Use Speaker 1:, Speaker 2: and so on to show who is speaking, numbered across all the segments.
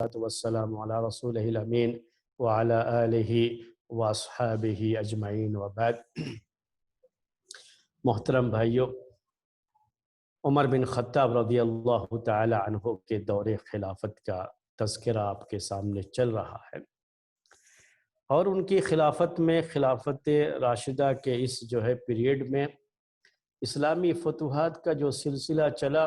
Speaker 1: والسلام علی رسولہ الامین وعلی آلہ واصحابہ اجمعین وبعد۔ محترم بھائیو، عمر بن خطاب رضی اللہ تعالی عنہ کے دور خلافت کا تذکرہ آپ کے سامنے چل رہا ہے، اور ان کی خلافت میں، خلافت راشدہ کے اس پیریڈ میں اسلامی فتوحات کا جو سلسلہ چلا،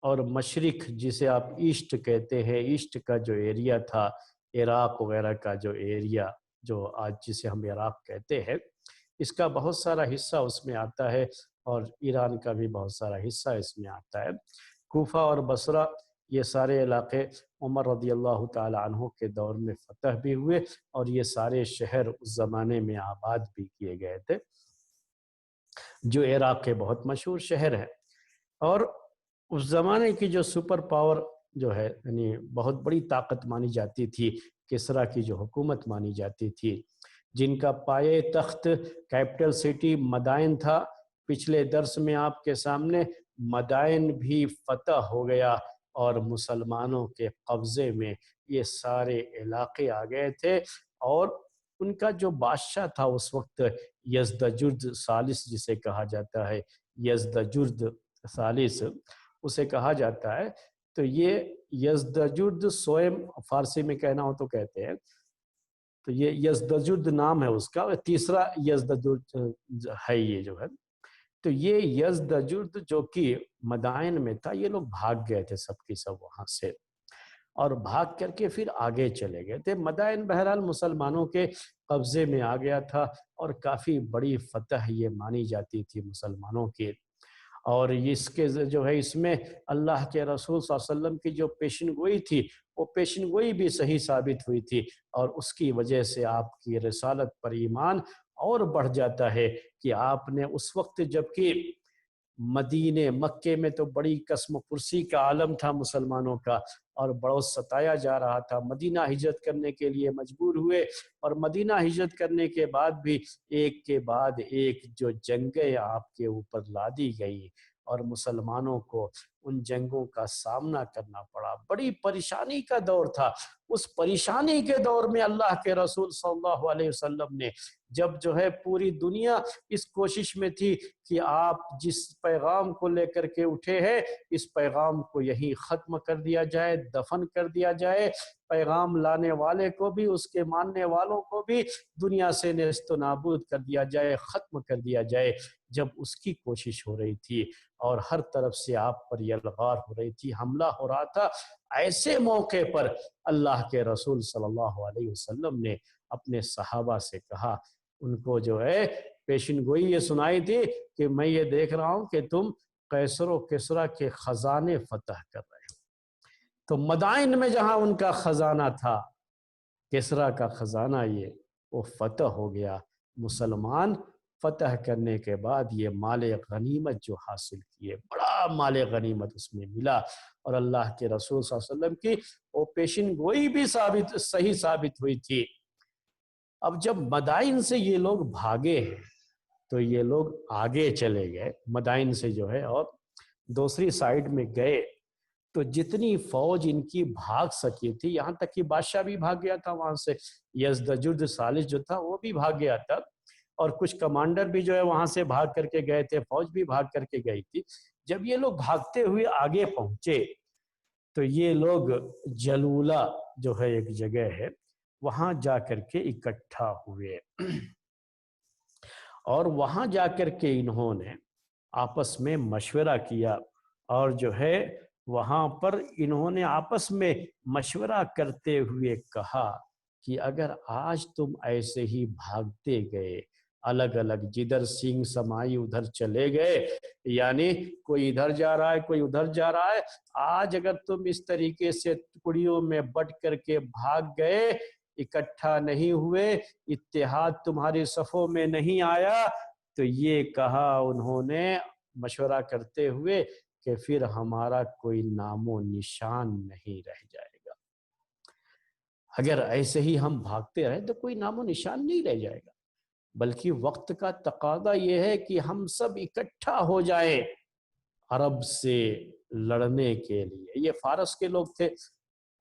Speaker 1: اور مشرق جسے آپ ایسٹ کہتے ہیں، ایسٹ کا جو ایریا تھا، عراق وغیرہ کا جو ایریا، جو آج جسے ہم عراق کہتے ہیں، اس کا بہت سارا حصہ اس میں آتا ہے، اور ایران کا بھی بہت سارا حصہ اس میں آتا ہے۔ کوفہ اور بصرہ، یہ سارے علاقے عمر رضی اللہ تعالی عنہ کے دور میں فتح بھی ہوئے، اور یہ سارے شہر اس زمانے میں آباد بھی کیے گئے تھے، جو عراق کے بہت مشہور شہر ہیں۔ اور اس زمانے کی جو سپر پاور جو ہے، یعنی بہت بڑی طاقت مانی جاتی تھی، کسریٰ کی جو حکومت مانی جاتی تھی، جن کا پائے تخت کیپٹل سٹی مدائن تھا۔ پچھلے درس میں آپ کے سامنے مدائن بھی فتح ہو گیا، اور مسلمانوں کے قبضے میں یہ سارے علاقے آ گئے تھے، اور ان کا جو بادشاہ تھا اس وقت، یزدجرد ثالث جسے کہا جاتا ہے، یزدجرد ثالث اسے کہا جاتا ہے۔ تو یہ یزدجرد سوئم فارسی میں کہنا ہو تو کہتے ہیں، تو یہ یزدجرد نام ہے اس کا، تیسرا یزدجرد ہے یہ جو ہے۔ تو یہ یزدجرد جو کہ مدائن میں تھا، یہ لوگ بھاگ گئے تھے سب کی سب وہاں سے، اور بھاگ کر کے پھر آگے چلے گئے تھے۔ مدائن بہرحال مسلمانوں کے قبضے میں آ گیا تھا، اور کافی بڑی فتح یہ مانی جاتی تھی مسلمانوں کی، اور اس کے جو ہے اس میں اللہ کے رسول صلی اللہ علیہ وسلم کی جو پیشن گوئی تھی، وہ پیشن گوئی بھی صحیح ثابت ہوئی تھی، اور اس کی وجہ سے آپ کی رسالت پر ایمان اور بڑھ جاتا ہے کہ آپ نے اس وقت، جبکہ مدینہ مکے میں تو بڑی قسم و پرسی کا عالم تھا مسلمانوں کا، اور بڑا ستایا جا رہا تھا، مدینہ ہجرت کرنے کے لیے مجبور ہوئے، اور مدینہ ہجرت کرنے کے بعد بھی ایک کے بعد ایک جو جنگیں آپ کے اوپر لادی گئی، اور مسلمانوں کو ان جنگوں کا سامنا کرنا پڑا۔ بڑی پریشانی کا دور تھا۔ اس پریشانی کے دور میں اللہ کے رسول صلی اللہ علیہ وسلم نے، جب جو ہے پوری دنیا اس کوشش میں تھی کہ آپ جس پیغام کو لے کر کے اٹھے ہیں، اس پیغام کو یہیں ختم کر دیا جائے، دفن کر دیا جائے، پیغام لانے والے کو بھی، اس کے ماننے والوں کو بھی دنیا سے نیست و نابود کر دیا جائے، ختم کر دیا جائے، جب اس کی کوشش ہو رہی تھی، اور ہر طرف سے آپ پر یلغار ہو رہی تھی، حملہ ہو رہا تھا، ایسے موقع پر اللہ کے رسول صلی اللہ علیہ وسلم نے اپنے صحابہ سے کہا، ان کو جو ہے پیشن گوئی یہ سنائی تھی کہ میں یہ دیکھ رہا ہوں کہ تم قیصر و کسریٰ کے خزانے فتح کر رہے ہو۔ تو مدائن میں جہاں ان کا خزانہ تھا، کسریٰ کا خزانہ، وہ فتح ہو گیا۔ مسلمان فتح کرنے کے بعد یہ مال غنیمت جو حاصل کیے، بڑا مال غنیمت اس میں ملا، اور اللہ کے رسول صلی اللہ علیہ وسلم کی وہ پیشن گوئی بھی صحیح ثابت ہوئی تھی۔ اب جب مدائن سے یہ لوگ بھاگے ہیں، تو یہ لوگ آگے چلے گئے مدائن سے جو ہے، اور دوسری سائیڈ میں گئے، تو جتنی فوج ان کی بھاگ سکی تھی، یہاں تک کہ بادشاہ بھی بھاگ گیا تھا وہاں سے، یزدجرد ثالث جو تھا وہ بھی بھاگ گیا تھا، اور کچھ کمانڈر بھی جو ہے وہاں سے بھاگ کر کے گئے تھے، فوج بھی بھاگ کر کے گئی تھی۔ جب یہ لوگ بھاگتے ہوئے آگے پہنچے، تو یہ لوگ جلولہ جو ہے ایک جگہ ہے، وہاں جا کر کے اکٹھا ہوئے، اور وہاں جا کر کے انہوں نے آپس میں مشورہ کیا، اور جو ہے وہاں پر انہوں نے آپس میں مشورہ کرتے ہوئے کہا کہ اگر آج تم ایسے ہی بھاگتے گئے، الگ الگ جدھر سینگ سمائی ادھر چلے گئے، یعنی کوئی ادھر جا رہا ہے کوئی ادھر جا رہا ہے، آج اگر تم اس طریقے سے ٹکڑیوں میں بٹ کر کے بھاگ گئے، اکٹھا نہیں ہوئے، اتحاد تمہاری صفوں میں نہیں آیا، تو یہ کہا انہوں نے مشورہ کرتے ہوئے کہ پھر ہمارا کوئی نام و نشان نہیں رہ جائے گا۔ اگر ایسے ہی ہم بھاگتے رہے تو کوئی نام و نشان نہیں رہ جائے گا، بلکہ وقت کا تقاضا یہ ہے کہ ہم سب اکٹھا ہو جائیں عرب سے لڑنے کے لیے۔ یہ فارس کے لوگ تھے،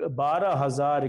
Speaker 1: 12,000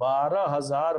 Speaker 1: 12,000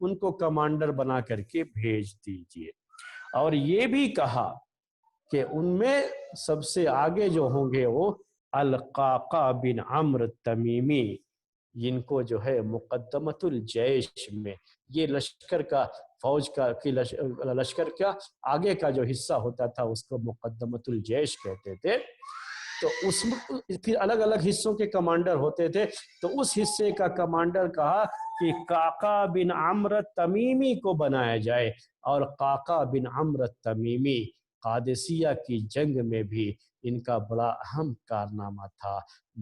Speaker 1: ان کو کمانڈر بنا کر کے بھیج دیجئے۔ اور یہ بھی کہا کہ ان میں سب سے آگے جو ہوں گے وہ القعقاع بن عمرو تمیمی، جن کو جو ہے مقدمۃ الجیش میں، یہ لشکر کا، فوج کا لشکر کا آگے کا جو حصہ ہوتا تھا اس کو مقدمۃ الجیش کہتے تھے۔ تو اس میں پھر الگ الگ حصوں کے کمانڈر ہوتے تھے، تو اس حصے کا کمانڈر کہا کہ قعقاع بن عمرو تمیمی کو بنایا جائے۔ اور قعقاع بن عمرو تمیمی قادسیہ کی جنگ میں بھی ان کا بڑا اہم کارنامہ تھا،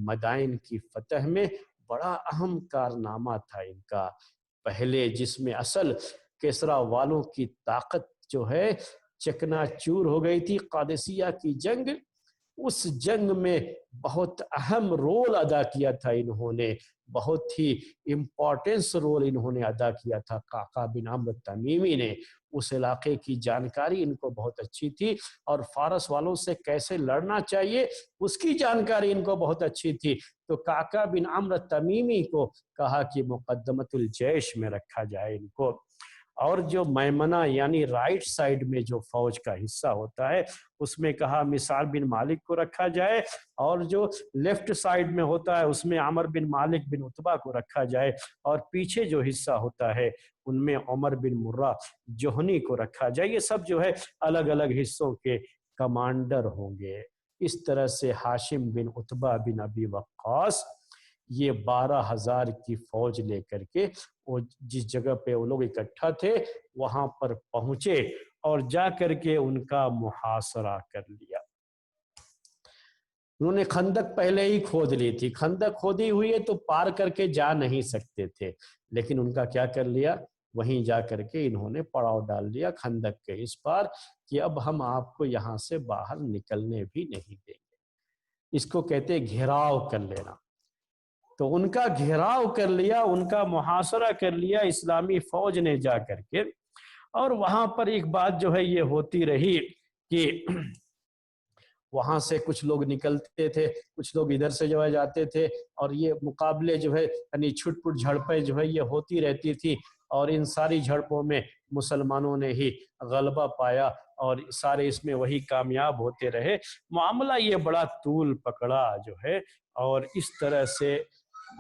Speaker 1: مدائن کی فتح میں بڑا اہم کارنامہ تھا ان کا۔ پہلے جس میں اصل کسریٰ والوں کی طاقت جو ہے چکنا چور ہو گئی تھی، قادسیہ کی جنگ، اس جنگ میں بہت اہم رول ادا کیا تھا انہوں نے، بہت ہی امپورٹنس رول انہوں نے ادا کیا تھا قعقاع بن عمرو تمیمی نے۔ اس علاقے کی جانکاری ان کو بہت اچھی تھی، اور فارس والوں سے کیسے لڑنا چاہیے اس کی جانکاری ان کو بہت اچھی تھی۔ تو قعقاع بن عمرو تمیمی کو کہا کہ مقدمۃ الجیش میں رکھا جائے ان کو، اور جو میمنہ یعنی رائٹ سائڈ میں جو فوج کا حصہ ہوتا ہے اس میں کہا مسعر بن مالک کو رکھا جائے، اور جو لیفٹ سائڈ میں ہوتا ہے اس میں عمر بن مالک بن عتبہ کو رکھا جائے، اور پیچھے جو حصہ ہوتا ہے ان میں عمر بن مرہ جوہنی کو رکھا جائے۔ یہ سب جو ہے الگ الگ حصوں کے کمانڈر ہوں گے۔ اس طرح سے ہاشم بن عتبہ بن ابی وقاص یہ 12,000 کی فوج لے کر کے وہ جس جگہ پہ وہ لوگ اکٹھا تھے وہاں پر پہنچے، اور جا کر کے ان کا محاصرہ کر لیا۔ انہوں نے خندق پہلے ہی کھود لی تھی، خندق کھودی ہوئی ہے تو پار کر کے جا نہیں سکتے تھے، لیکن ان کا کیا کر لیا، وہیں جا کر کے انہوں نے پڑاؤ ڈال دیا خندق کے اس پار کہ اب ہم آپ کو یہاں سے باہر نکلنے بھی نہیں دیں گے۔ اس کو کہتے گھیراؤ کر لینا۔ تو ان کا گھیراؤ کر لیا، ان کا محاصرہ کر لیا اسلامی فوج نے جا کر کے۔ اور وہاں پر ایک بات جو ہے یہ ہوتی رہی کہ وہاں سے کچھ لوگ نکلتے تھے، کچھ لوگ ادھر سے جو ہے جاتے تھے، اور یہ مقابلے جو ہے یعنی چھٹ پٹ جھڑپیں جو ہے یہ ہوتی رہتی تھی، اور ان ساری جھڑپوں میں مسلمانوں نے ہی غلبہ پایا اور سارے اس میں وہی کامیاب ہوتے رہے۔ معاملہ یہ بڑا طول پکڑا جو ہے، اور اس طرح سے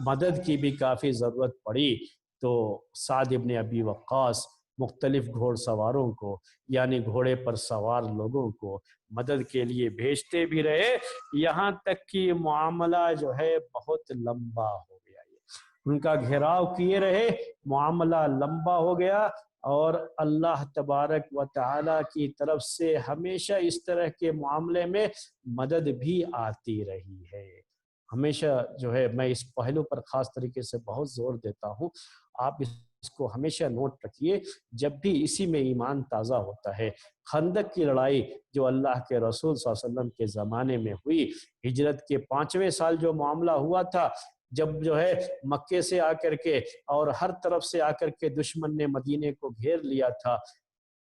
Speaker 1: مدد کی بھی کافی ضرورت پڑی۔ تو سعد ابن ابی وقاص مختلف گھوڑ سواروں کو یعنی گھوڑے پر سوار لوگوں کو مدد کے لیے بھیجتے بھی رہے، یہاں تک کہ معاملہ جو ہے بہت لمبا ہو گیا۔ ان کا گھیراؤ کیے رہے، معاملہ لمبا ہو گیا، اور اللہ تبارک و تعالی کی طرف سے ہمیشہ اس طرح کے معاملے میں مدد بھی آتی رہی ہے۔ ہمیشہ جو ہے میں اس پہلو پر خاص طریقے سے بہت زور دیتا ہوں، آپ اس کو ہمیشہ نوٹ رکھیے جب بھی اسی میں ایمان تازہ ہوتا ہے۔ خندق کی لڑائی جو اللہ کے رسول صلی اللہ علیہ وسلم کے زمانے میں ہوئی، ہجرت کے 5ویں سال جو معاملہ ہوا تھا، جب جو ہے مکے سے آ کر کے اور ہر طرف سے آ کر کے دشمن نے مدینے کو گھیر لیا تھا،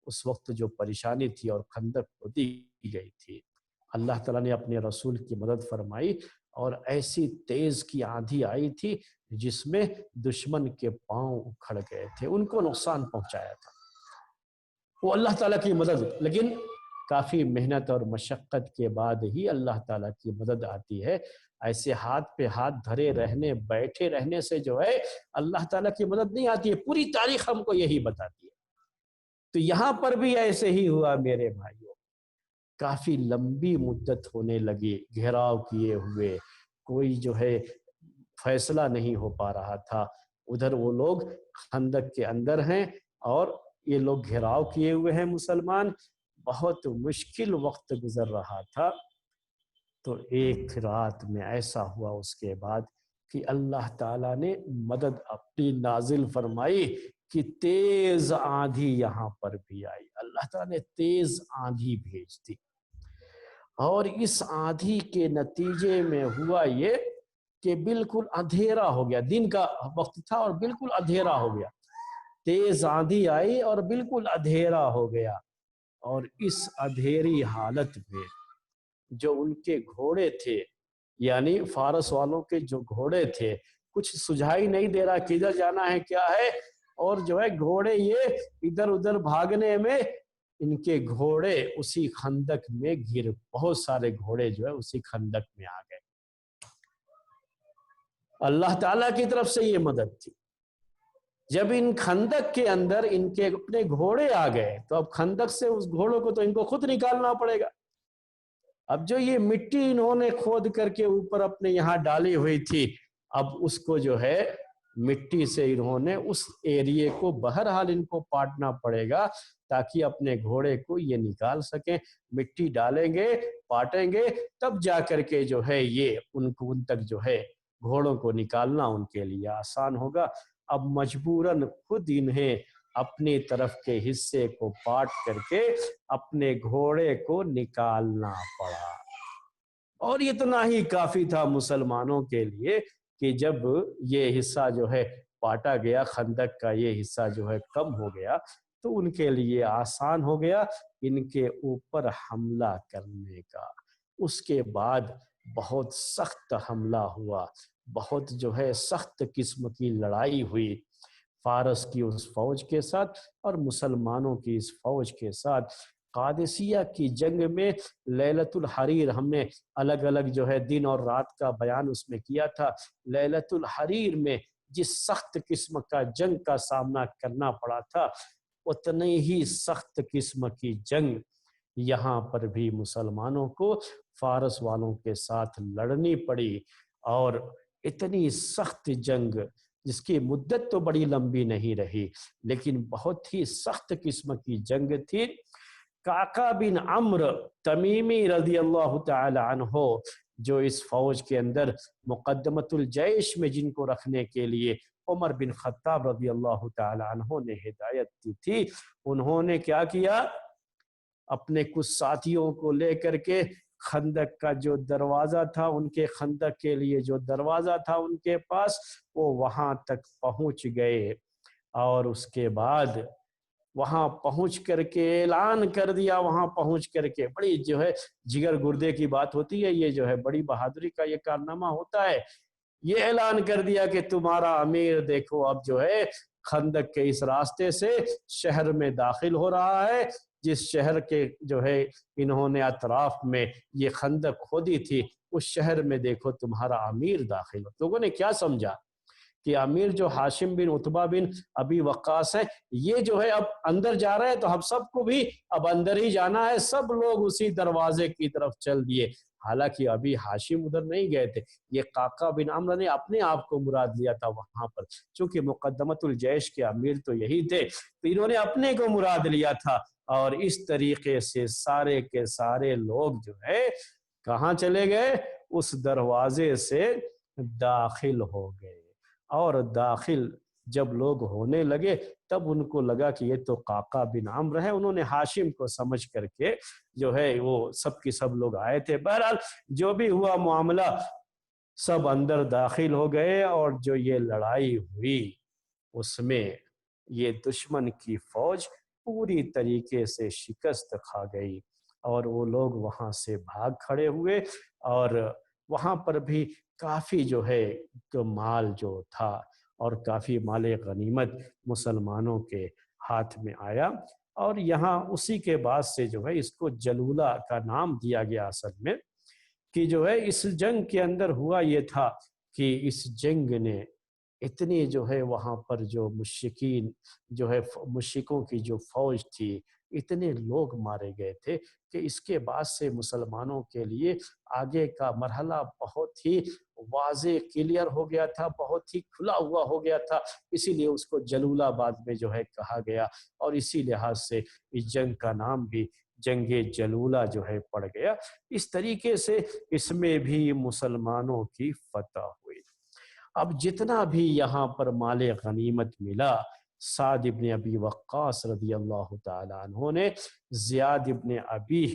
Speaker 1: اس وقت جو پریشانی تھی اور خندق کھودی گئی تھی، اللہ تعالیٰ نے اپنے رسول کی مدد فرمائی، اور ایسی تیز کی آندھی آئی تھی جس میں دشمن کے پاؤں اکھڑ گئے تھے، ان کو نقصان پہنچایا تھا۔ وہ اللہ تعالیٰ کی مدد، لیکن کافی محنت اور مشقت کے بعد ہی اللہ تعالیٰ کی مدد آتی ہے۔ ایسے ہاتھ پہ ہاتھ دھرے رہنے، بیٹھے رہنے سے جو ہے اللہ تعالیٰ کی مدد نہیں آتی ہے۔ پوری تاریخ ہم کو یہی بتاتی ہے۔ تو یہاں پر بھی ایسے ہی ہوا میرے بھائیوں، کافی لمبی مدت ہونے لگی گھیراؤ کیے ہوئے، کوئی جو ہے فیصلہ نہیں ہو پا رہا تھا۔ ادھر وہ لوگ خندق کے اندر ہیں اور یہ لوگ گھیراؤ کیے ہوئے ہیں مسلمان، بہت مشکل وقت گزر رہا تھا۔ تو ایک رات میں ایسا ہوا اس کے بعد کہ اللہ تعالیٰ نے مدد اپنی نازل فرمائی کہ تیز آندھی یہاں پر بھی آئی۔ اللہ تعالیٰ نے تیز آندھی بھیج دی، اور اس آندھی کے نتیجے میں ہوا یہ کہ بالکل اندھیرا ہو گیا، دن کا وقت تھا اور بالکل اندھیرا ہو گیا۔ تیز آندھی آئی اور بالکل اندھیرا ہو گیا، اور اس اندھیری حالت میں جو ان کے گھوڑے تھے، یعنی فارس والوں کے جو گھوڑے تھے، کچھ سجھائی نہیں دے رہا کدھر جانا ہے کیا ہے، اور جو ہے گھوڑے یہ ادھر ادھر بھاگنے میں ان کے گھوڑے اسی خندق میں بہت سارے گھوڑے جو ہے اسی خندق میں آ گئے۔ اللہ تعالیٰ کی طرف سے یہ مدد تھی۔ جب ان خندق کے اندر ان کے اپنے گھوڑے آ گئے تو اب خندق سے اس گھوڑوں کو تو ان کو خود نکالنا پڑے گا۔ اب جو یہ مٹی انہوں نے کھود کر کے اوپر اپنے یہاں ڈالی ہوئی تھی، اب اس کو جو ہے مٹی سے انہوں نے اس ایریے کو بہرحال ان کو پاٹنا پڑے گا تاکہ اپنے گھوڑے کو یہ نکال سکیں۔ مٹی ڈالیں گے، پاٹیں گے، تب جا کر کے جو ہے یہ ان تک جو ہے گھوڑوں کو نکالنا ان کے لیے آسان ہوگا۔ اب مجبوراً خود انہیں اپنی طرف کے حصے کو پاٹ کر کے اپنے گھوڑے کو نکالنا پڑا، اور اتنا ہی کافی تھا مسلمانوں کے لیے کہ جب یہ حصہ جو ہے پاٹا گیا، خندق کا یہ حصہ جو ہے کم ہو گیا، تو ان کے لیے آسان ہو گیا ان کے اوپر حملہ کرنے کا۔ اس کے بعد بہت سخت حملہ ہوا، بہت جو ہے سخت قسم کی لڑائی ہوئی فارس کی اس فوج کے ساتھ اور مسلمانوں کی اس فوج کے ساتھ۔ قادسیہ کی جنگ میں لیلۃ الحریر، ہم نے الگ الگ جو ہے دن اور رات کا بیان اس میں کیا تھا، لیلۃ الحریر میں جس سخت قسم کا جنگ کا سامنا کرنا پڑا تھا، اتنی ہی سخت قسم کی جنگ یہاں پر بھی مسلمانوں کو فارس والوں کے ساتھ لڑنی پڑی، اور اتنی سخت جنگ جس کی مدت تو بڑی لمبی نہیں رہی لیکن بہت ہی سخت قسم کی جنگ تھی۔ قعقاع بن عمرو تمیمی رضی اللہ تعالی عنہ، جو اس فوج کے اندر مقدمۃ الجیش میں جن کو رکھنے کے لیے عمر بن خطاب رضی اللہ تعالی عنہ نے ہدایت دی تھی، انہوں نے کیا کیا، اپنے کچھ ساتھیوں کو لے کر کے خندق کا جو دروازہ تھا، ان کے خندق کے لیے جو دروازہ تھا ان کے پاس، وہ وہاں تک پہنچ گئے، اور اس کے بعد وہاں پہنچ کر کے اعلان کر دیا، وہاں پہنچ کر کے بڑی جو ہے جگر گردے کی بات ہوتی ہے، یہ جو ہے بڑی بہادری کا یہ کارنامہ ہوتا ہے۔ یہ اعلان کر دیا کہ تمہارا امیر دیکھو اب جو ہے خندق کے اس راستے سے شہر میں داخل ہو رہا ہے، جس شہر کے جو ہے انہوں نے اطراف میں یہ خندق کھودی تھی، اس شہر میں دیکھو تمہارا امیر داخل ہو۔ لوگوں نے کیا سمجھا کہ امیر جو ہاشم بن عتبہ بن ابی وقاص ہے، یہ جو ہے اب اندر جا رہے ہیں تو ہم سب کو بھی اب اندر ہی جانا ہے۔ سب لوگ اسی دروازے کی طرف چل دیے، حالانکہ ابھی ہاشم ادھر نہیں گئے تھے، یہ قعقاع بن عمرو نے اپنے آپ کو مراد لیا تھا وہاں پر، چونکہ مقدمۃ الجیش کے امیر تو یہی تھے، تو انہوں نے اپنے کو مراد لیا تھا، اور اس طریقے سے سارے کے سارے لوگ جو ہے کہاں چلے گئے، اس دروازے سے داخل ہو گئے، اور داخل جب لوگ ہونے لگے تب ان کو لگا کہ یہ تو قعقاع بن عمرو ہے، انہوں نے ہاشم کو سمجھ کر کے جو ہے وہ سب کی سب لوگ آئے تھے۔ بہرحال جو بھی ہوا معاملہ، سب اندر داخل ہو گئے، اور جو یہ لڑائی ہوئی اس میں یہ دشمن کی فوج پوری طریقے سے شکست کھا گئی، اور وہ لوگ وہاں سے بھاگ کھڑے ہوئے، اور وہاں پر بھی کافی جو ہے مال جو تھا اور کافی مال غنیمت مسلمانوں کے ہاتھ میں آیا، اور یہاں اسی کے بعد سے جو ہے اس کو جلولہ کا نام دیا گیا اصل میں، کہ جو ہے اس جنگ کے اندر ہوا یہ تھا کہ اس جنگ نے اتنی جو ہے وہاں پر جو مشرکین جو ہے مشرکوں کی جو فوج تھی، اتنے لوگ مارے گئے تھے کہ اس کے بعد سے مسلمانوں کے لیے آگے کا مرحلہ بہت ہی واضح کلیئر ہو گیا تھا، بہت ہی کھلا ہوا ہو گیا تھا، اسی لیے اس کو جلولہ بعد میں جو ہے کہا گیا، اور اسی لحاظ سے اس جنگ کا نام بھی جنگ جلولہ جو ہے پڑ گیا۔ اس طریقے سے اس میں بھی مسلمانوں کی فتح ہوئی۔ اب جتنا بھی یہاں پر مال غنیمت ملا، سعد ابن ابی وقاص رضی اللہ تعالی عنہ نے زیاد ابن ابی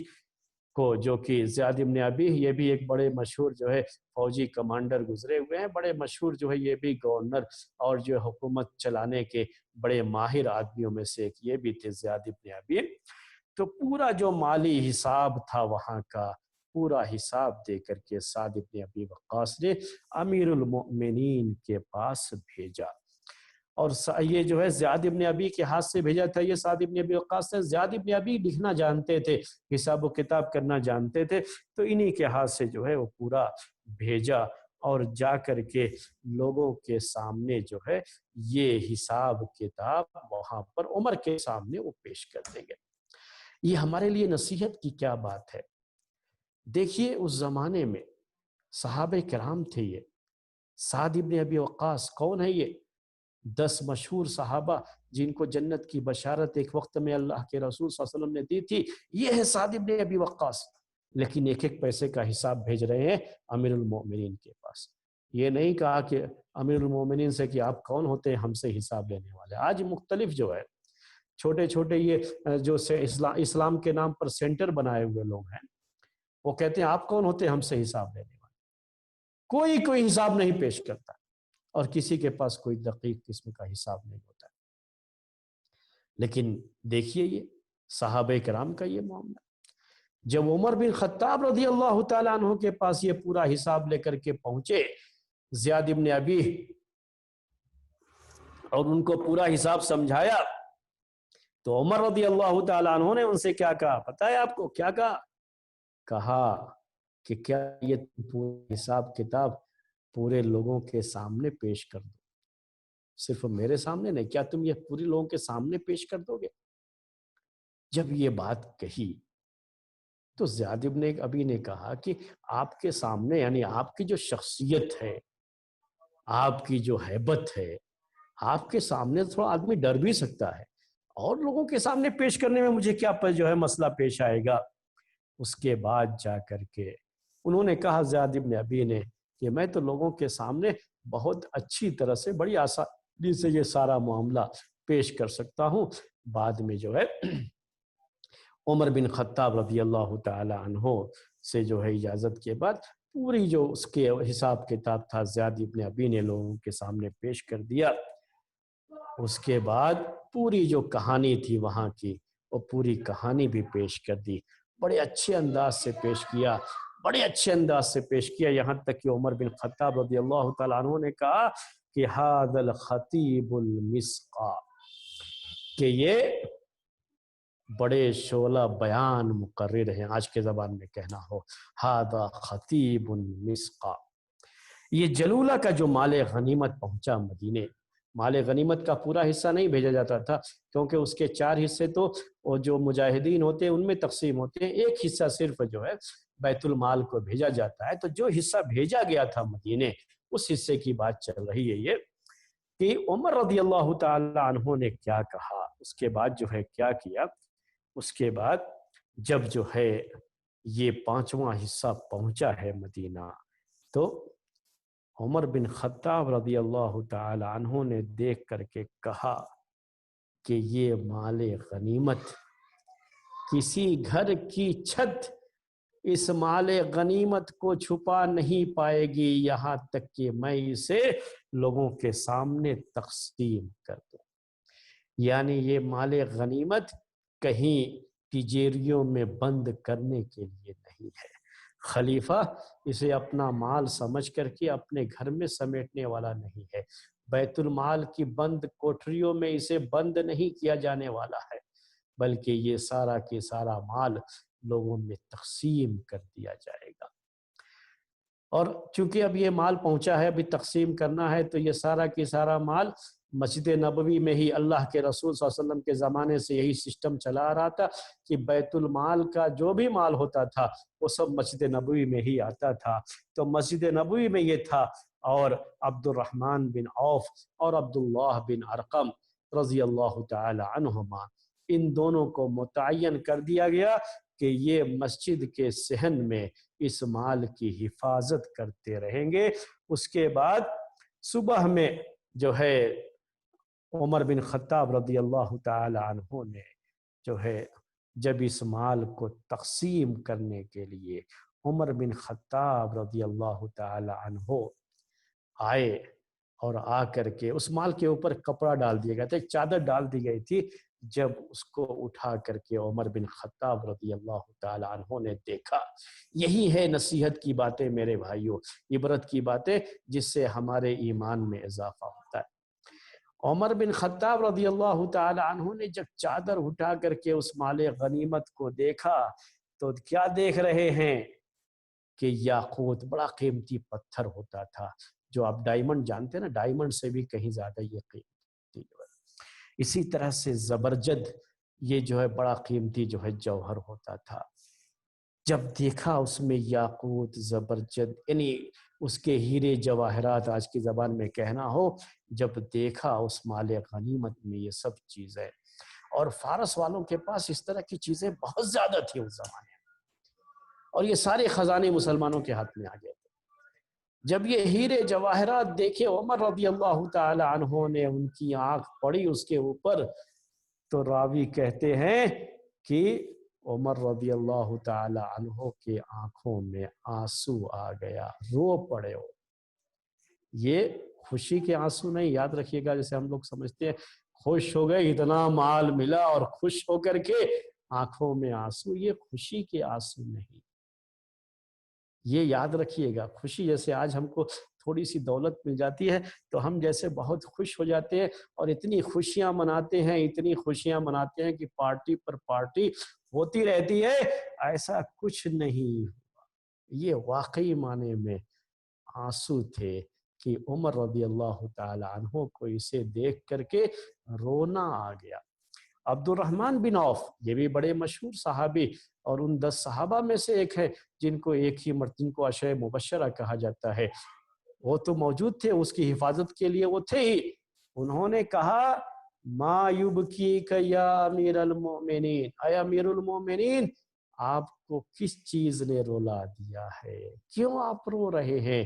Speaker 1: کو، جو کہ زیاد ابن ابی یہ بھی ایک بڑے مشہور جو ہے فوجی کمانڈر گزرے ہوئے ہیں، بڑے مشہور جو ہے یہ بھی گورنر اور جو حکومت چلانے کے بڑے ماہر آدمیوں میں سے ایک یہ بھی تھے زیاد ابن ابی۔ تو پورا جو مالی حساب تھا وہاں کا پورا حساب دے کر کے سعد ابن ابی وقاص نے امیر المؤمنین کے پاس بھیجا، اور یہ جو ہے زیاد ابن ابی کے ہاتھ سے بھیجا تھا، یہ سعد ابن ابی وقاص سے، زیاد ابن ابی لکھنا جانتے تھے، حساب و کتاب کرنا جانتے تھے، تو انہی کے ہاتھ سے جو ہے وہ پورا بھیجا، اور جا کر کے لوگوں کے سامنے جو ہے یہ حساب کتاب وہاں پر عمر کے سامنے وہ پیش کر دیں گے۔ یہ ہمارے لیے نصیحت کی کیا بات ہے۔ دیکھیے اس زمانے میں صحابہ کرام تھے، یہ سعد ابن ابی وقاص کون ہے؟ یہ 10 مشہور صحابہ جن کو جنت کی بشارت ایک وقت میں اللہ کے رسول صلی اللہ علیہ وسلم نے دی تھی، یہ ہے سعد ابن ابی وقاص، لیکن ایک ایک پیسے کا حساب بھیج رہے ہیں امیر المومنین کے پاس۔ یہ نہیں کہا کہ امیر المومنین سے کہ آپ کون ہوتے ہیں ہم سے حساب لینے والے۔ آج مختلف جو ہے چھوٹے چھوٹے یہ جو اسلام کے نام پر سینٹر بنائے ہوئے لوگ ہیں، وہ کہتے ہیں آپ کون ہوتے ہیں ہم سے حساب لینے والے۔ کوئی حساب نہیں پیش کرتا، اور کسی کے پاس کوئی دقیق قسم کا حساب نہیں ہوتا۔ لیکن دیکھیے یہ صحابہ کرام کا یہ معاملہ، جب عمر بن خطاب رضی اللہ تعالیٰ عنہ کے پاس یہ پورا حساب لے کر کے پہنچے زیاد ابن ابی، اور ان کو پورا حساب سمجھایا، تو عمر رضی اللہ تعالیٰ عنہ نے ان سے کیا کہا پتہ ہے آپ کو؟ کیا کہا کہ کیا یہ پورا حساب کتاب پورے لوگوں کے سامنے پیش کر دو؟ صرف میرے سامنے نہیں، کیا تم یہ پورے لوگوں کے سامنے پیش کر دو گے؟ جب یہ بات کہی تو زیاد ابن ابی نے کہا کہ آپ کے سامنے، یعنی آپ کی جو شخصیت ہے، آپ کی جو ہیبت ہے، آپ کے سامنے تھوڑا آدمی ڈر بھی سکتا ہے، اور لوگوں کے سامنے پیش کرنے میں مجھے کیا جو ہے مسئلہ پیش آئے گا۔ اس کے بعد جا کر کے انہوں نے کہا زیاد ابن ابی نے کہ میں تو لوگوں کے سامنے بہت اچھی طرح سے بڑی آسانی سے یہ سارا معاملہ پیش کر سکتا ہوں۔ بعد میں جو ہے عمر بن خطاب رضی اللہ تعالی عنہ سے جو ہے اجازت کے بعد پوری جو اس کے حساب کتاب تھا زیاد ابن ابی نے لوگوں کے سامنے پیش کر دیا۔ اس کے بعد پوری جو کہانی تھی وہاں کی، وہ پوری کہانی بھی پیش کر دی، بڑے اچھے انداز سے پیش کیا، بڑے اچھے انداز سے پیش کیا، یہاں تک کہ عمر بن خطاب رضی اللہ تعالیٰ عنہ نے کہا کہ ھذا الخطیب المسقا، کہ یہ بڑے شعلہ بیان مقرر ہیں، آج کے زبان میں کہنا ہو ھذا خطیب مسقا۔ یہ جلولہ کا جو مال غنیمت پہنچا مدینے، مال غنیمت کا پورا حصہ نہیں بھیجا جاتا تھا، کیونکہ اس کے 4 حصے تو وہ جو مجاہدین ہوتے ہیں ان میں تقسیم ہوتے ہیں، ایک حصہ صرف جو ہے بیت المال کو بھیجا جاتا ہے۔ تو جو حصہ بھیجا گیا تھا مدینے، اس حصے کی بات چل رہی ہے یہ کہ عمر رضی اللہ تعالی عنہ نے کیا کہا، اس کے بعد جو ہے کیا کیا، اس کے بعد جب جو ہے یہ 5واں حصہ پہنچا ہے مدینہ، تو عمر بن خطاب رضی اللہ تعالی عنہ نے دیکھ کر کے کہا کہ یہ مال غنیمت، کسی گھر کی چھت اس مال غنیمت کو چھپا نہیں پائے گی، یہاں تک کہ میں اسے لوگوں کے سامنے تقسیم کر دوں۔ یعنی یہ مال غنیمت کہیں تجیریوں میں بند کرنے کے لیے نہیں ہے، خلیفہ اسے اپنا مال سمجھ کر کے اپنے گھر میں سمیٹنے والا نہیں ہے، بیت المال کی بند کوٹریوں میں اسے بند نہیں کیا جانے والا ہے، بلکہ یہ سارا کے سارا مال لوگوں میں تقسیم کر دیا جائے گا۔ اور چونکہ اب یہ مال پہنچا ہے، ابھی تقسیم کرنا ہے، تو یہ سارا کی سارا مال مسجد نبوی میں ہی اللہ کے رسول صلی اللہ علیہ وسلم کے زمانے سے یہی سسٹم چلا آ رہا تھا کہ بیت المال کا جو بھی مال ہوتا تھا وہ سب مسجد نبوی میں ہی آتا تھا۔ تو مسجد نبوی میں یہ تھا، اور عبد الرحمن بن عوف اور عبداللہ بن ارقم رضی اللہ تعالی عنہما، ان دونوں کو متعین کر دیا گیا کہ یہ مسجد کے صحن میں اس مال کی حفاظت کرتے رہیں گے۔ اس کے بعد صبح میں جو ہے عمر بن خطاب رضی اللہ تعالی عنہ نے جو ہے جب اس مال کو تقسیم کرنے کے لیے عمر بن خطاب رضی اللہ تعالی عنہ آئے، اور آ کر کے اس مال کے اوپر کپڑا ڈال دیا گیا تھا، ایک چادر ڈال دی گئی تھی، جب اس کو اٹھا کر کے عمر بن خطاب رضی اللہ تعالی عنہ نے دیکھا، یہی ہے نصیحت کی باتیں میرے بھائیوں، عبرت کی باتیں جس سے ہمارے ایمان میں اضافہ ہوتا ہے۔ عمر بن خطاب رضی اللہ تعالی عنہ نے جب چادر اٹھا کر کے اس مال غنیمت کو دیکھا تو کیا دیکھ رہے ہیں کہ یاقوت بڑا قیمتی پتھر ہوتا تھا، جو آپ ڈائمنڈ جانتے ہیں نا، ڈائمنڈ سے بھی کہیں زیادہ یہ قیمتی ہے۔ اسی طرح سے زبرجد یہ جو ہے بڑا قیمتی جو ہے جوہر ہوتا تھا۔ جب دیکھا اس میں یاقوت زبرجد یعنی اس کے ہیرے جواہرات آج کی زبان میں کہنا ہو، جب دیکھا اس مال غنیمت میں یہ سب چیزیں، اور فارس والوں کے پاس اس طرح کی چیزیں بہت زیادہ تھی اس زمانے میں، اور یہ سارے خزانے مسلمانوں کے ہاتھ میں آ گئے تھے۔ جب یہ ہیرے جواہرات دیکھے عمر رضی اللہ تعالی عنہ نے، ان کی آنکھ پڑی اس کے اوپر، تو راوی کہتے ہیں کہ عمر رضی اللہ تعالی عنہ کے آنکھوں میں آنسو آ گیا، رو پڑے ہو۔ یہ خوشی کے آنسو نہیں، یاد رکھیے گا، جیسے ہم لوگ سمجھتے ہیں خوش ہو گئے اتنا مال ملا اور خوش ہو کر کے آنکھوں میں آنسو، یہ خوشی کے آنسو نہیں، یہ یاد رکھیے گا۔ خوشی جیسے آج ہم کو تھوڑی سی دولت مل جاتی ہے تو ہم جیسے بہت خوش ہو جاتے ہیں اور اتنی خوشیاں مناتے ہیں، اتنی خوشیاں مناتے ہیں کہ پارٹی پر پارٹی ہوتی رہتی ہے، ایسا کچھ نہیں ہوا۔ یہ واقعی معنی میں آنسو تھے کہ عمر رضی اللہ تعالی عنہ کو اسے دیکھ کر کے رونا آ گیا۔ عبد الرحمن بن عوف، یہ بھی بڑے مشہور صحابی اور ان 10 صحابہ میں سے ایک ہے جن کو ایک ہی جن کو عشرہ مبشرہ کہا جاتا ہے، وہ تو موجود تھے، اس کی حفاظت کے لیے وہ تھے ہی۔ انہوں نے کہا ما یبکیک یا امیر المؤمنین، اے امیر المؤمنین آپ کو کس چیز نے رلا دیا ہے، کیوں آپ رو رہے ہیں،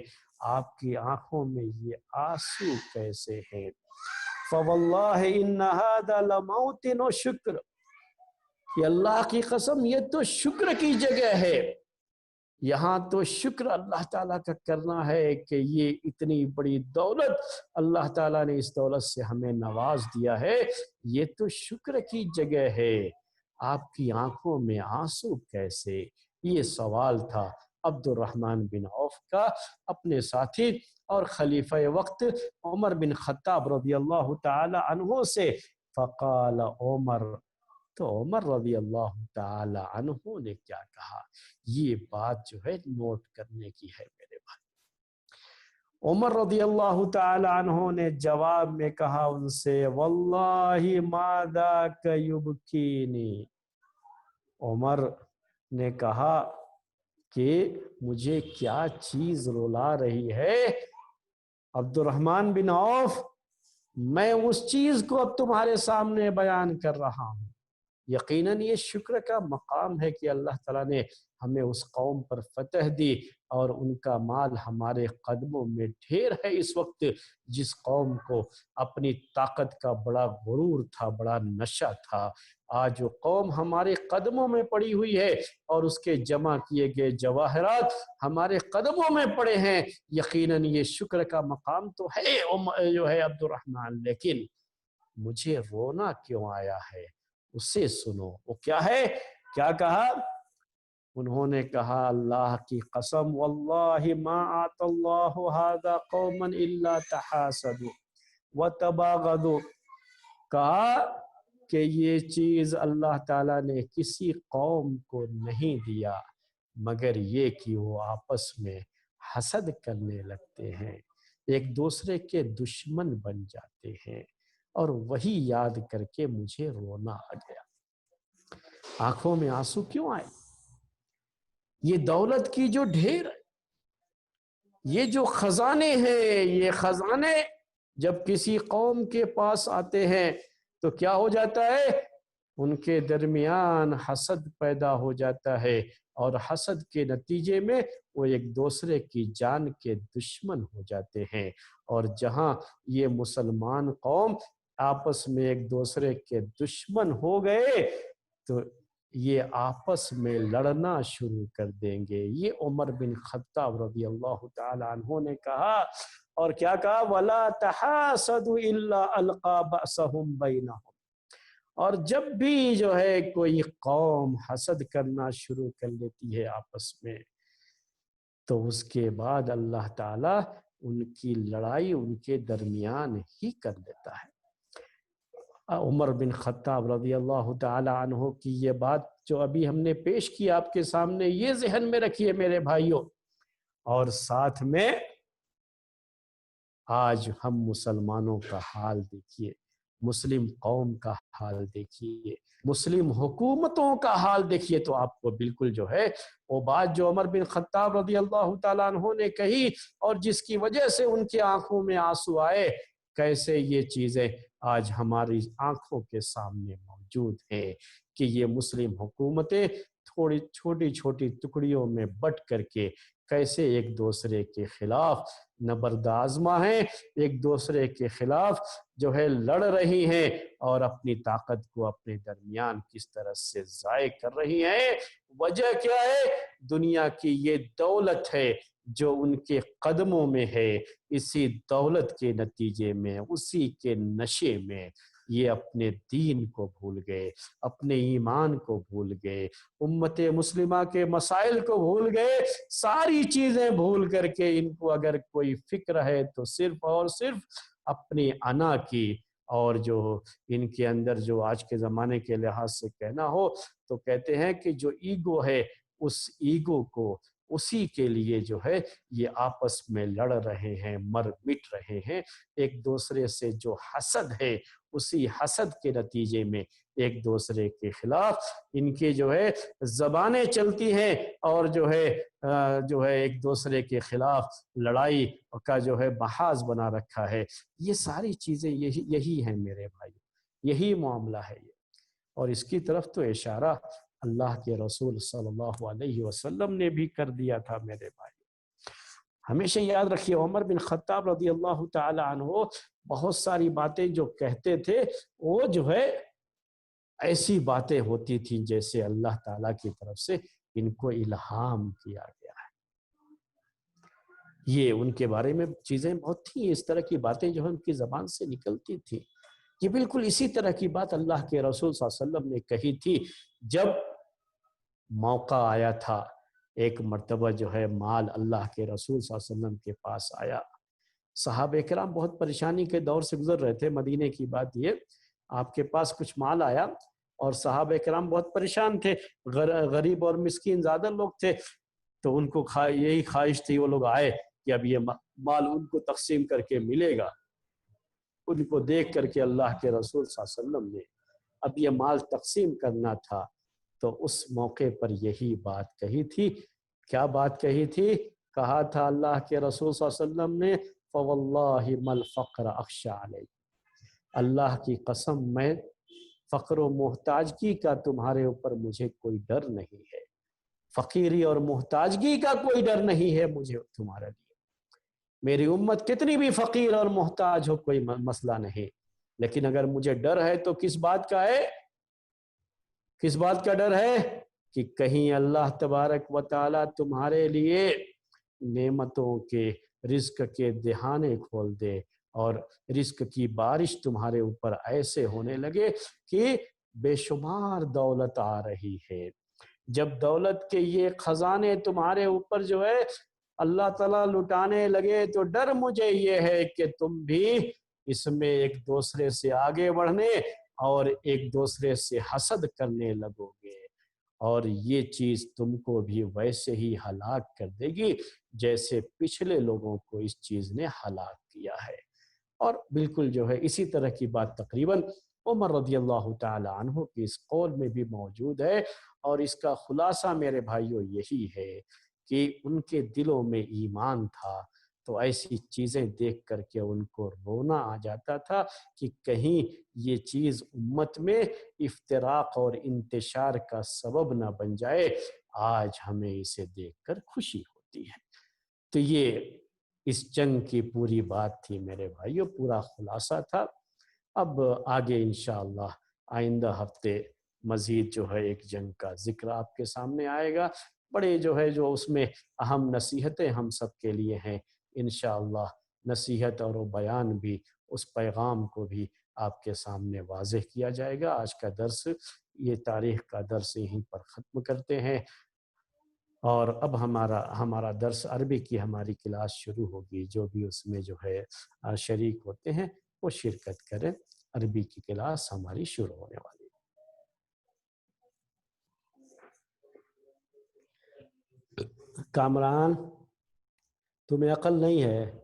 Speaker 1: آپ کی آنکھوں میں یہ آنسو کیسے ہیں؟ فواللہ ان ھذا لموطن شکر، کہ اللہ کی قسم یہ تو شکر کی جگہ ہے، یہاں تو شکر اللہ تعالیٰ کا کرنا ہے کہ یہ اتنی بڑی دولت اللہ تعالیٰ نے اس دولت سے ہمیں نواز دیا ہے، یہ تو شکر کی جگہ ہے، آپ کی آنکھوں میں آنسو کیسے؟ یہ سوال تھا عبد الرحمن بن عوف کا اپنے ساتھی اور خلیفہ وقت عمر بن خطاب رضی اللہ تعالی عنہ سے۔ فقال عمر، تو عمر رضی اللہ تعالی عنہ نے کیا کہا؟ یہ بات جو ہے نوٹ کرنے کی ہے میرے بھائی۔ عمر رضی اللہ تعالی عنہ نے جواب میں کہا ان سے، واللہ ما ذاک یبکینی، عمر نے کہا کہ مجھے کیا چیز رلا رہی ہے عبد الرحمن بن عوف، میں اس چیز کو اب تمہارے سامنے بیان کر رہا ہوں۔ یقیناً یہ شکر کا مقام ہے کہ اللہ تعالیٰ نے ہمیں اس قوم پر فتح دی اور ان کا مال ہمارے قدموں میں ڈھیر ہے اس وقت، جس قوم کو اپنی طاقت کا بڑا غرور تھا، بڑا نشہ تھا، آج وہ قوم ہمارے قدموں میں پڑی ہوئی ہے اور اس کے جمع کیے گئے جواہرات ہمارے قدموں میں پڑے ہیں۔ یقیناً یہ شکر کا مقام تو ہے جو ہے عبد الرحمن، لیکن مجھے رونا کیوں آیا ہے اسے سنو۔ وہ کیا ہے، کیا کہا؟ انہوں نے کہا اللہ کی قسم، واللہ ما آت اللہ ھذا قوما الا تحاسدوا وتباغضوا، کہا کہ یہ چیز اللہ تعالیٰ نے کسی قوم کو نہیں دیا مگر یہ کہ وہ آپس میں حسد کرنے لگتے ہیں، ایک دوسرے کے دشمن بن جاتے ہیں، اور وہی یاد کر کے مجھے رونا آ گیا۔ آنکھوں میں آنسو کیوں آئے؟ یہ دولت کی جو ڈھیر ہے، یہ جو خزانے ہیں، یہ خزانے جب کسی قوم کے پاس آتے ہیں تو کیا ہو جاتا ہے؟ ان کے درمیان حسد پیدا ہو جاتا ہے، اور حسد کے نتیجے میں وہ ایک دوسرے کی جان کے دشمن ہو جاتے ہیں، اور جہاں یہ مسلمان قوم آپس میں ایک دوسرے کے دشمن ہو گئے تو یہ آپس میں لڑنا شروع کر دیں گے۔ یہ عمر بن خطاب رضی اللہ تعالی عنہ نے کہا، اور کیا کہا؟ وَلَا تَحَاسَدُوا إِلَّا أَلْقَى بَأْسَهُمْ بَيْنَهُمْ، اور جب بھی جو ہے کوئی قوم حسد کرنا شروع کر لیتی ہے آپس میں، تو اس کے بعد اللہ تعالیٰ ان کی لڑائی ان کے درمیان ہی کر دیتا ہے۔ عمر بن خطاب رضی اللہ تعالی عنہ کی یہ بات جو ابھی ہم نے پیش کی آپ کے سامنے، یہ ذہن میں رکھیے میرے بھائیوں، اور ساتھ میں آج ہم مسلمانوں کا حال دیکھیے، مسلم قوم کا حال دیکھیے، مسلم حکومتوں کا حال دیکھیے، تو آپ کو بالکل جو ہے وہ بات جو عمر بن خطاب رضی اللہ تعالیٰ عنہ نے کہی اور جس کی وجہ سے ان کی آنکھوں میں آنسو آئے، کیسے یہ چیزیں آج ہماری آنکھوں کے سامنے موجود ہیں کہ یہ مسلم حکومتیں تھوڑی چھوٹی چھوٹی ٹکڑیوں میں بٹ کر کے کیسے ایک دوسرے کے خلاف نبرد آزما ہیں، ایک دوسرے کے خلاف جو ہے لڑ رہی ہیں اور اپنی طاقت کو اپنے درمیان کس طرح سے ضائع کر رہی ہیں۔ وجہ کیا ہے؟ دنیا کی یہ دولت ہے جو ان کے قدموں میں ہے، اسی دولت کے نتیجے میں، اسی کے نشے میں یہ اپنے دین کو بھول گئے، اپنے ایمان کو بھول گئے، امت مسلمہ کے مسائل کو بھول گئے، ساری چیزیں بھول کر کے ان کو اگر کوئی فکر ہے تو صرف اور صرف اپنی انا کی، اور جو ان کے اندر جو آج کے زمانے کے لحاظ سے کہنا ہو تو کہتے ہیں کہ جو ایگو ہے، اس ایگو کو، اسی کے لیے جو ہے یہ آپس میں لڑ رہے ہیں، مر مٹ رہے ہیں، ایک دوسرے سے جو حسد ہے اسی حسد کے نتیجے میں ایک دوسرے کے خلاف ان کی جو ہے زبانیں چلتی ہیں اور جو ہے ایک دوسرے کے خلاف لڑائی کا جو ہے محاذ بنا رکھا ہے۔ یہ ساری چیزیں یہی ہیں میرے بھائی، یہی معاملہ ہے یہ، اور اس کی طرف تو اشارہ اللہ کے رسول صلی اللہ علیہ وسلم نے بھی کر دیا تھا میرے بھائی۔ ہمیشہ یاد رکھیے عمر بن خطاب رضی اللہ تعالی عنہ بہت ساری باتیں جو کہتے تھے وہ جو ہے ایسی باتیں ہوتی تھیں جیسے اللہ تعالیٰ کی طرف سے ان کو الہام کیا گیا ہے۔ یہ ان کے بارے میں چیزیں بہت تھیں، اس طرح کی باتیں جو ان کی زبان سے نکلتی تھیں۔ یہ بالکل اسی طرح کی بات اللہ کے رسول صلی اللہ علیہ وسلم نے کہی تھی جب موقع آیا تھا، ایک مرتبہ جو ہے مال اللہ کے رسول صلی اللہ علیہ وسلم کے پاس آیا، صحابہ کرام بہت پریشانی کے دور سے گزر رہے تھے، مدینے کی بات یہ، آپ کے پاس کچھ مال آیا اور صحابہ کرام بہت پریشان تھے، غریب اور مسکین زیادہ لوگ تھے، تو ان کو یہی خواہش تھی وہ لوگ آئے کہ اب یہ مال ان کو تقسیم کر کے ملے گا۔ ان کو دیکھ کر کے اللہ کے رسول صلی اللہ علیہ وسلم نے اب یہ مال تقسیم کرنا تھا تو اس موقع پر یہی بات کہی تھی۔ کیا بات کہی تھی؟ کہا تھا اللہ کے رسول صلی اللہ علیہ وسلم نے فواللہ ما الفقر اخشى علیہ، اللہ کی قسم میں فقر و محتاجگی کا تمہارے اوپر مجھے کوئی ڈر نہیں ہے، فقیری اور محتاجگی کا کوئی ڈر نہیں ہے مجھے تمہارے لیے، میری امت کتنی بھی فقیر اور محتاج ہو کوئی مسئلہ نہیں، لیکن اگر مجھے ڈر ہے تو کس بات کا ہے؟ کس بات کا ڈر ہے؟ کہ کہیں اللہ تبارک و تعالی تمہارے لیے نعمتوں کے، رزق کے دہانے کھول دے اور رزق کی بارش تمہارے اوپر ایسے ہونے لگے کہ بے شمار دولت آ رہی ہے۔ جب دولت کے یہ خزانے تمہارے اوپر جو ہے اللہ تعالیٰ لٹانے لگے تو ڈر مجھے یہ ہے کہ تم بھی اس میں ایک دوسرے سے آگے بڑھنے اور ایک دوسرے سے حسد کرنے لگو گے، اور یہ چیز تم کو بھی ویسے ہی ہلاک کر دے گی جیسے پچھلے لوگوں کو اس چیز نے ہلاک کیا ہے۔ اور بالکل جو ہے اسی طرح کی بات تقریباً عمر رضی اللہ تعالی عنہ کی اس قول میں بھی موجود ہے، اور اس کا خلاصہ میرے بھائیوں یہی ہے کہ ان کے دلوں میں ایمان تھا، تو ایسی چیزیں دیکھ کر کے ان کو رونا آ جاتا تھا کہ کہیں یہ چیز امت میں افتراق اور انتشار کا سبب نہ بن جائے، آج ہمیں اسے دیکھ کر خوشی ہوتی ہے۔ تو یہ اس جنگ کی پوری بات تھی میرے بھائیوں، پورا خلاصہ تھا۔ اب آگے انشاءاللہ آئندہ ہفتے مزید جو ہے ایک جنگ کا ذکر آپ کے سامنے آئے گا، بڑے جو ہے جو اس میں اہم نصیحتیں ہم سب کے لیے ہیں، انشاءاللہ نصیحت اور بیان بھی، اس پیغام کو بھی آپ کے سامنے واضح کیا جائے گا۔ آج کا درس، یہ تاریخ کا درس یہیں پر ختم کرتے ہیں، اور اب ہمارا درس عربی کی ہماری کلاس شروع ہوگی، جو بھی اس میں جو ہے شریک ہوتے ہیں وہ شرکت کریں۔ عربی کی کلاس ہماری شروع ہونے والی ہے۔ کامران، تمہیں عقل نہیں ہے؟